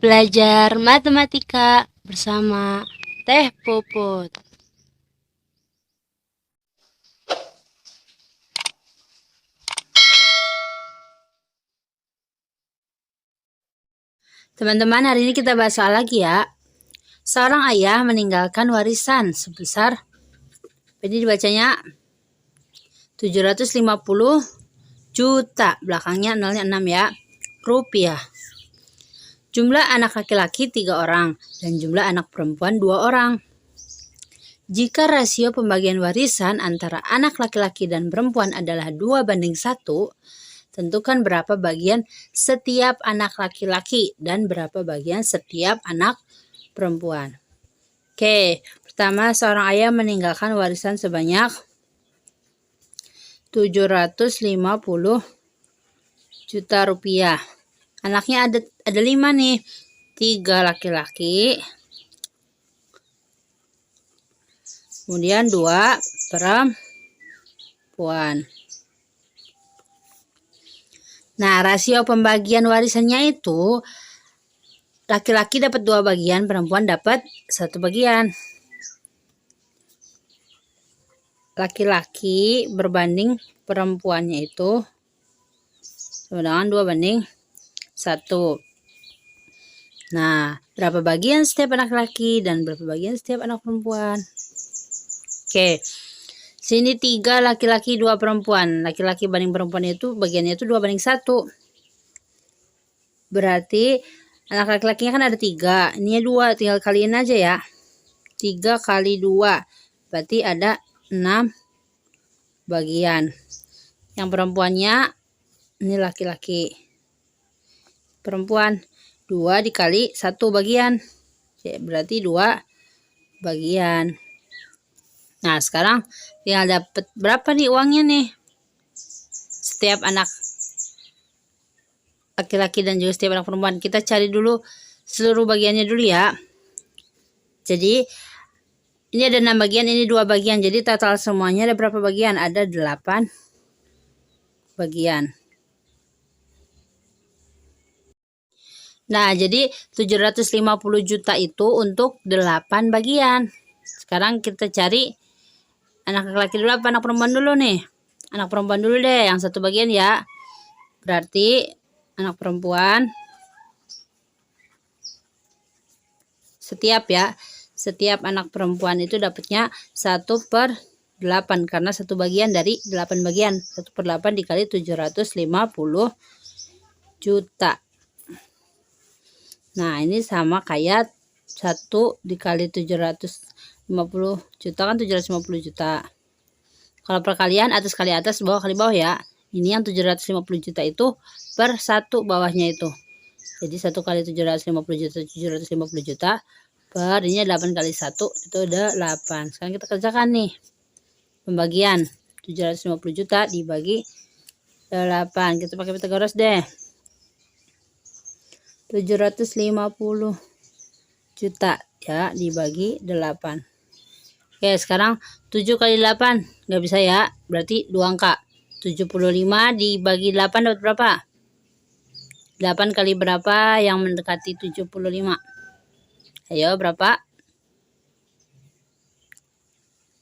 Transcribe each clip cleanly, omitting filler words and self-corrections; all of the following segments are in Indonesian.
belajar matematika bersama Teh Puput. Teman-teman, hari ini kita bahas soal lagi ya. Seorang ayah meninggalkan warisan sebesar, jadi dibacanya 750 juta, belakangnya nolnya 6 ya, rupiah. Jumlah anak laki-laki 3 orang dan jumlah anak perempuan 2 orang. Jika rasio pembagian warisan antara anak laki-laki dan perempuan adalah 2:1, tentukan berapa bagian setiap anak laki-laki dan berapa bagian setiap anak perempuan. Oke, pertama, seorang ayah meninggalkan warisan sebanyak 750 juta rupiah. Anaknya ada 5 nih, 3 laki-laki, kemudian 2 perempuan. Nah, rasio pembagian warisannya itu laki-laki dapat 2 bagian, perempuan dapat 1 bagian. Laki-laki berbanding perempuannya itu sama dengan 2:1. Nah, berapa bagian setiap anak laki dan berapa bagian setiap anak perempuan? Oke, sini 3 laki-laki 2 perempuan. Laki-laki banding perempuan itu bagiannya itu 2:1. Berarti anak laki-lakinya kan ada 3, ini 2, tinggal kaliin aja ya. 3 kali 2 berarti ada 6 bagian. Yang perempuannya ini laki-laki, perempuan 2 dikali 1 bagian, berarti 2 bagian. Nah, sekarang tinggal dapat berapa nih uangnya nih, setiap anak laki-laki dan juga setiap anak perempuan. Kita cari dulu seluruh bagiannya dulu ya. Jadi ini ada 6 bagian, ini 2 bagian, jadi total semuanya ada berapa bagian? Ada 8 bagian. Nah, jadi 750 juta itu untuk 8 bagian. Sekarang kita cari anak laki-laki dulu apa anak perempuan dulu nih? Anak perempuan dulu deh, yang 1 bagian ya. Berarti anak perempuan setiap anak perempuan itu dapatnya 1/8 karena 1 bagian dari 8 bagian. 1/8 dikali 750 juta. Nah, ini sama kayak 1 dikali 750 juta kan 750 juta. Kalau perkalian atas kali atas, bawah kali bawah ya. Ini yang 750 juta itu per 1 bawahnya itu. Jadi 1 kali 750 juta, 750 juta per ini 8 kali 1 itu udah 8. Sekarang kita kerjakan nih pembagian 750 juta dibagi 8. Kita pakai Pythagoras deh. 750 juta ya dibagi 8. Oke, sekarang 7 kali 8 nggak bisa ya, berarti 2 angka. 75 dibagi 8 dapat berapa? 8 kali berapa yang mendekati 75? Ayo, berapa?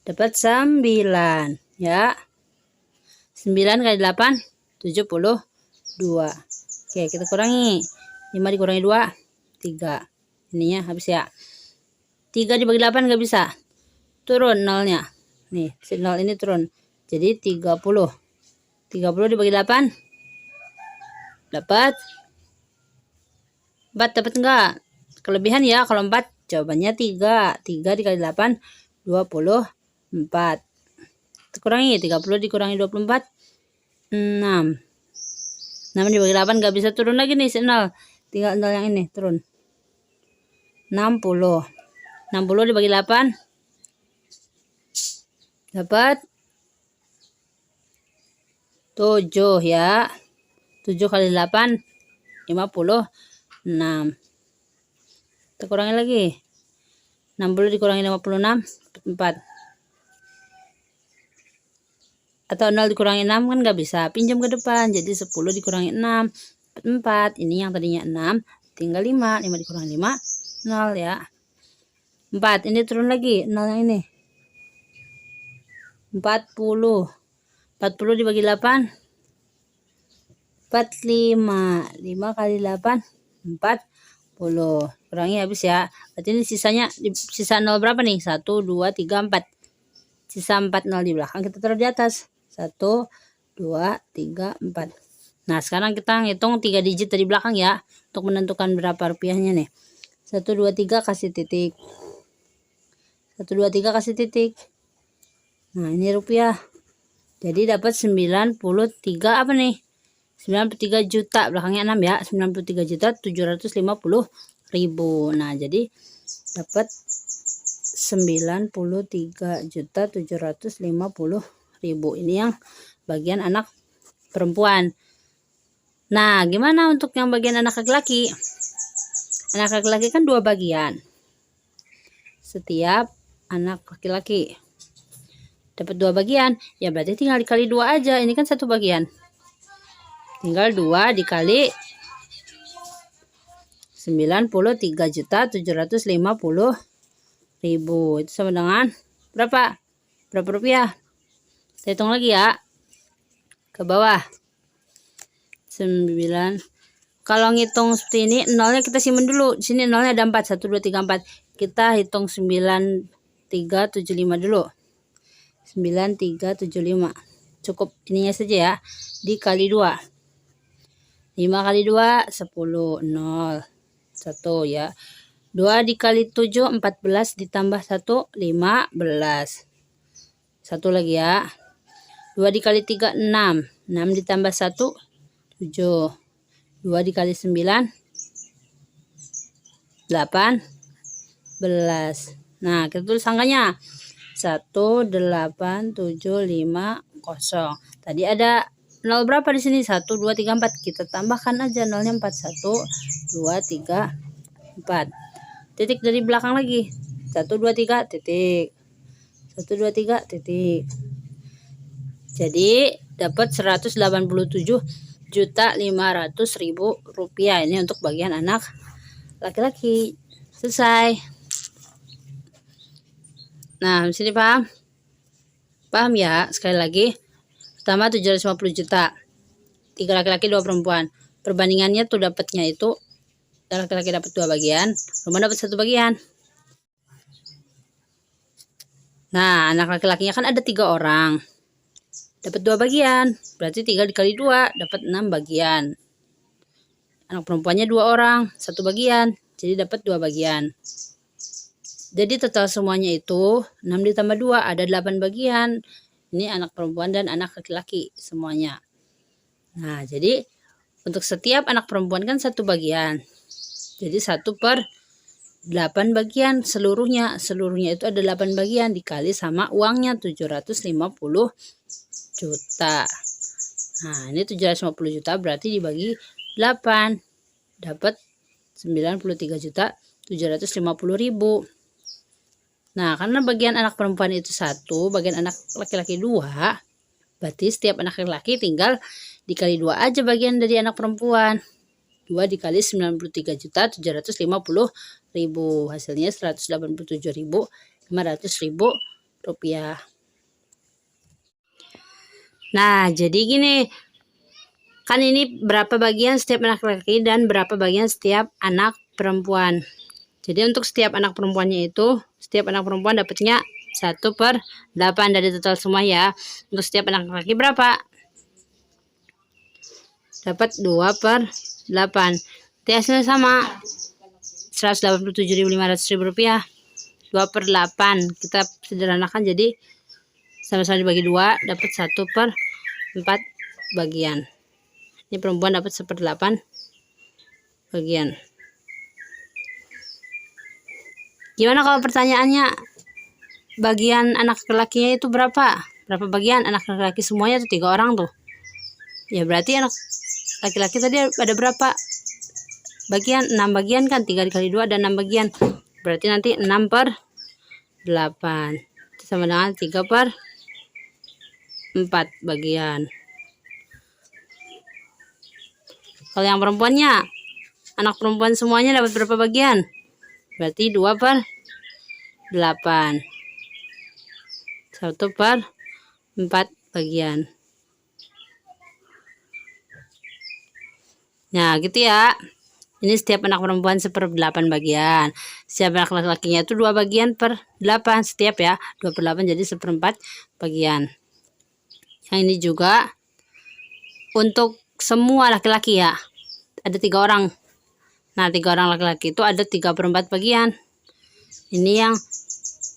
Dapat 9 ya. 9 kali 8 72. Oke, kita kurangi. 5 dikurangi 2 3. Ininya habis ya. 3 dibagi 8 nggak bisa, turun nolnya nih, 0 ini turun jadi 30. 30 dibagi 8 dapat 4. Dapat enggak? Kelebihan ya kalau 4. Jawabannya 3. 3 dikali 8 24. Kita kurangi, 30 dikurangi 24 6. 6 dibagi 8 nggak bisa turun lagi nih, 0. Tinggal 0 yang ini turun. 60. 60 dibagi 8 dapat 7 ya. 7 kali 8 56. Kita kurangi lagi. 60 dikurangi 56 4. Atau 0 dikurangi 6 kan nggak bisa, pinjam ke depan. Jadi 10 dikurangi 6 4. Ini yang tadinya 6 tinggal 5. 5 dikurangi 5, 0 ya. 4, ini turun lagi, 0 yang ini. 40. 40 dibagi 8, 45. 5 kali 8, 40. Kurangi habis ya. Berarti ini sisanya, sisa 0 berapa nih? 1, 2, 3, 4. Sisa 4 0 di belakang kita taruh di atas. 1, 2, 3, 4. Nah, sekarang kita ngitung 3 digit dari belakang ya. Untuk menentukan berapa rupiahnya nih. 1, 2, 3 kasih titik. 1, 2, 3 kasih titik. Nah, ini rupiah. Jadi dapat 93 apa nih? 93 juta. Belakangnya 6 ya. 93 juta 750.000. Nah, jadi dapat 93 juta 750.000. Ini yang bagian anak perempuan. Nah, gimana untuk yang bagian anak laki-laki? Anak laki-laki kan 2 bagian. Setiap anak laki-laki dapat 2 bagian. Ya berarti tinggal dikali 2 aja. Ini kan 1 bagian. Tinggal 2 dikali 93 juta 750.000. Itu sama dengan berapa? Berapa rupiah? Kita hitung lagi ya. Ke bawah. 9. Kalau ngitung seperti ini, nolnya kita simpan dulu. Di sini nolnya ada 4. 1, 2, 3, 4. Kita hitung 9375 dulu. 9375. Cukup ininya saja ya. Dikali 2. 5 kali 2, 10. 0. 1 ya. 2 dikali 7, 14. Ditambah 1, 15. 1 lagi ya. 2 dikali 3, 6. 6 ditambah 1, 7. 2 dikali 9, 18. Nah, kita tulis angkanya. 18750. Tadi ada 0 berapa di sini? 1, 2, 3, 4. Kita tambahkan aja nolnya 4. 1, 2, 3, 4. Titik dari belakang lagi. 1, 2, 3, titik. 1, 2, 3, titik. Jadi dapat 187.500.000 rupiah. Ini untuk bagian anak laki-laki. Selesai. Nah, di sini paham? Paham ya? Sekali lagi. Pertama 750 juta. 3 laki-laki 2 perempuan. Perbandingannya tuh dapatnya itu laki-laki dapat 2 bagian, perempuan dapat 1 bagian. Nah, anak laki-lakinya kan ada 3 orang. Dapat 2 bagian. Berarti 3 dikali 2 dapat 6 bagian. Anak perempuannya 2 orang, 1 bagian. Jadi dapat 2 bagian. Jadi total semuanya itu 6 ditambah 2 ada 8 bagian. Ini anak perempuan dan anak laki-laki semuanya. Nah, jadi untuk setiap anak perempuan kan 1 bagian. Jadi 1/8 bagian seluruhnya. Seluruhnya itu ada 8 bagian dikali sama uangnya 750 juta. Nah, ini 750 juta berarti dibagi 8. Dapat 93.750.000. Nah, karena bagian anak perempuan itu 1, bagian anak laki-laki 2, berarti setiap anak laki-laki tinggal dikali 2 aja bagian dari anak perempuan. 2 dikali 93.750.000. Hasilnya 187.500.000 rupiah. Nah, jadi gini. Kan ini berapa bagian setiap anak laki dan berapa bagian setiap anak perempuan. Jadi untuk setiap anak perempuannya itu, setiap anak perempuan dapatnya 1/8 dari total semua ya. Untuk setiap anak laki berapa? Dapat 2/8. Hasilnya sama. 187.500.000 rupiah. 2/8. Kita sederhanakan jadi sama-sama dibagi 2 dapat 1/4 bagian. Ini perempuan dapat 1/8 bagian. Gimana kalau pertanyaannya bagian anak laki-lakinya itu berapa? Berapa bagian anak laki-laki semuanya tuh 3 orang tuh. Ya berarti anak laki-laki tadi ada berapa bagian? 6 bagian kan, 3 dikali 2 ada 6 bagian. Berarti nanti 6/8. Itu sama dengan 3/4 bagian. Kalau yang perempuannya Anak perempuan semuanya dapat berapa bagian? Berarti 2/8. 1/4 bagian. Nah, gitu ya. Ini setiap anak perempuan 1/8 bagian. Setiap anak laki-lakinya itu 2 bagian per 8 setiap ya. 2/8 jadi 1/4 bagian. Yang ini juga untuk semua laki-laki ya. Ada 3 orang. Nah, 3 orang laki-laki itu ada 3/4 bagian. Ini yang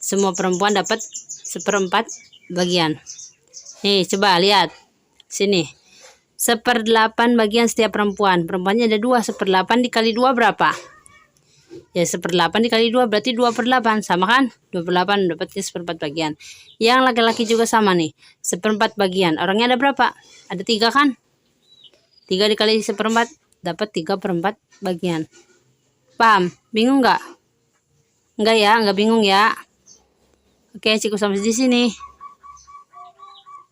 semua perempuan dapat 1/4 bagian. Nih, coba lihat. Sini. 1/8 bagian setiap perempuan. Perempuannya ada 2. 1/8 dikali 2 berapa? Ya 1/8 dikali 2 berarti 2/8. Sama kan? 2/8 dapatnya 1/4 bagian. Yang laki-laki juga sama nih. 1/4 bagian. Orangnya ada berapa? Ada 3 kan? 3 dikali 1/4 dapat 3/4 bagian. Paham? Bingung nggak? Enggak ya? Nggak bingung ya? Oke, cukup sampai di sini.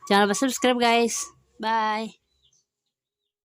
Jangan lupa subscribe guys. Bye.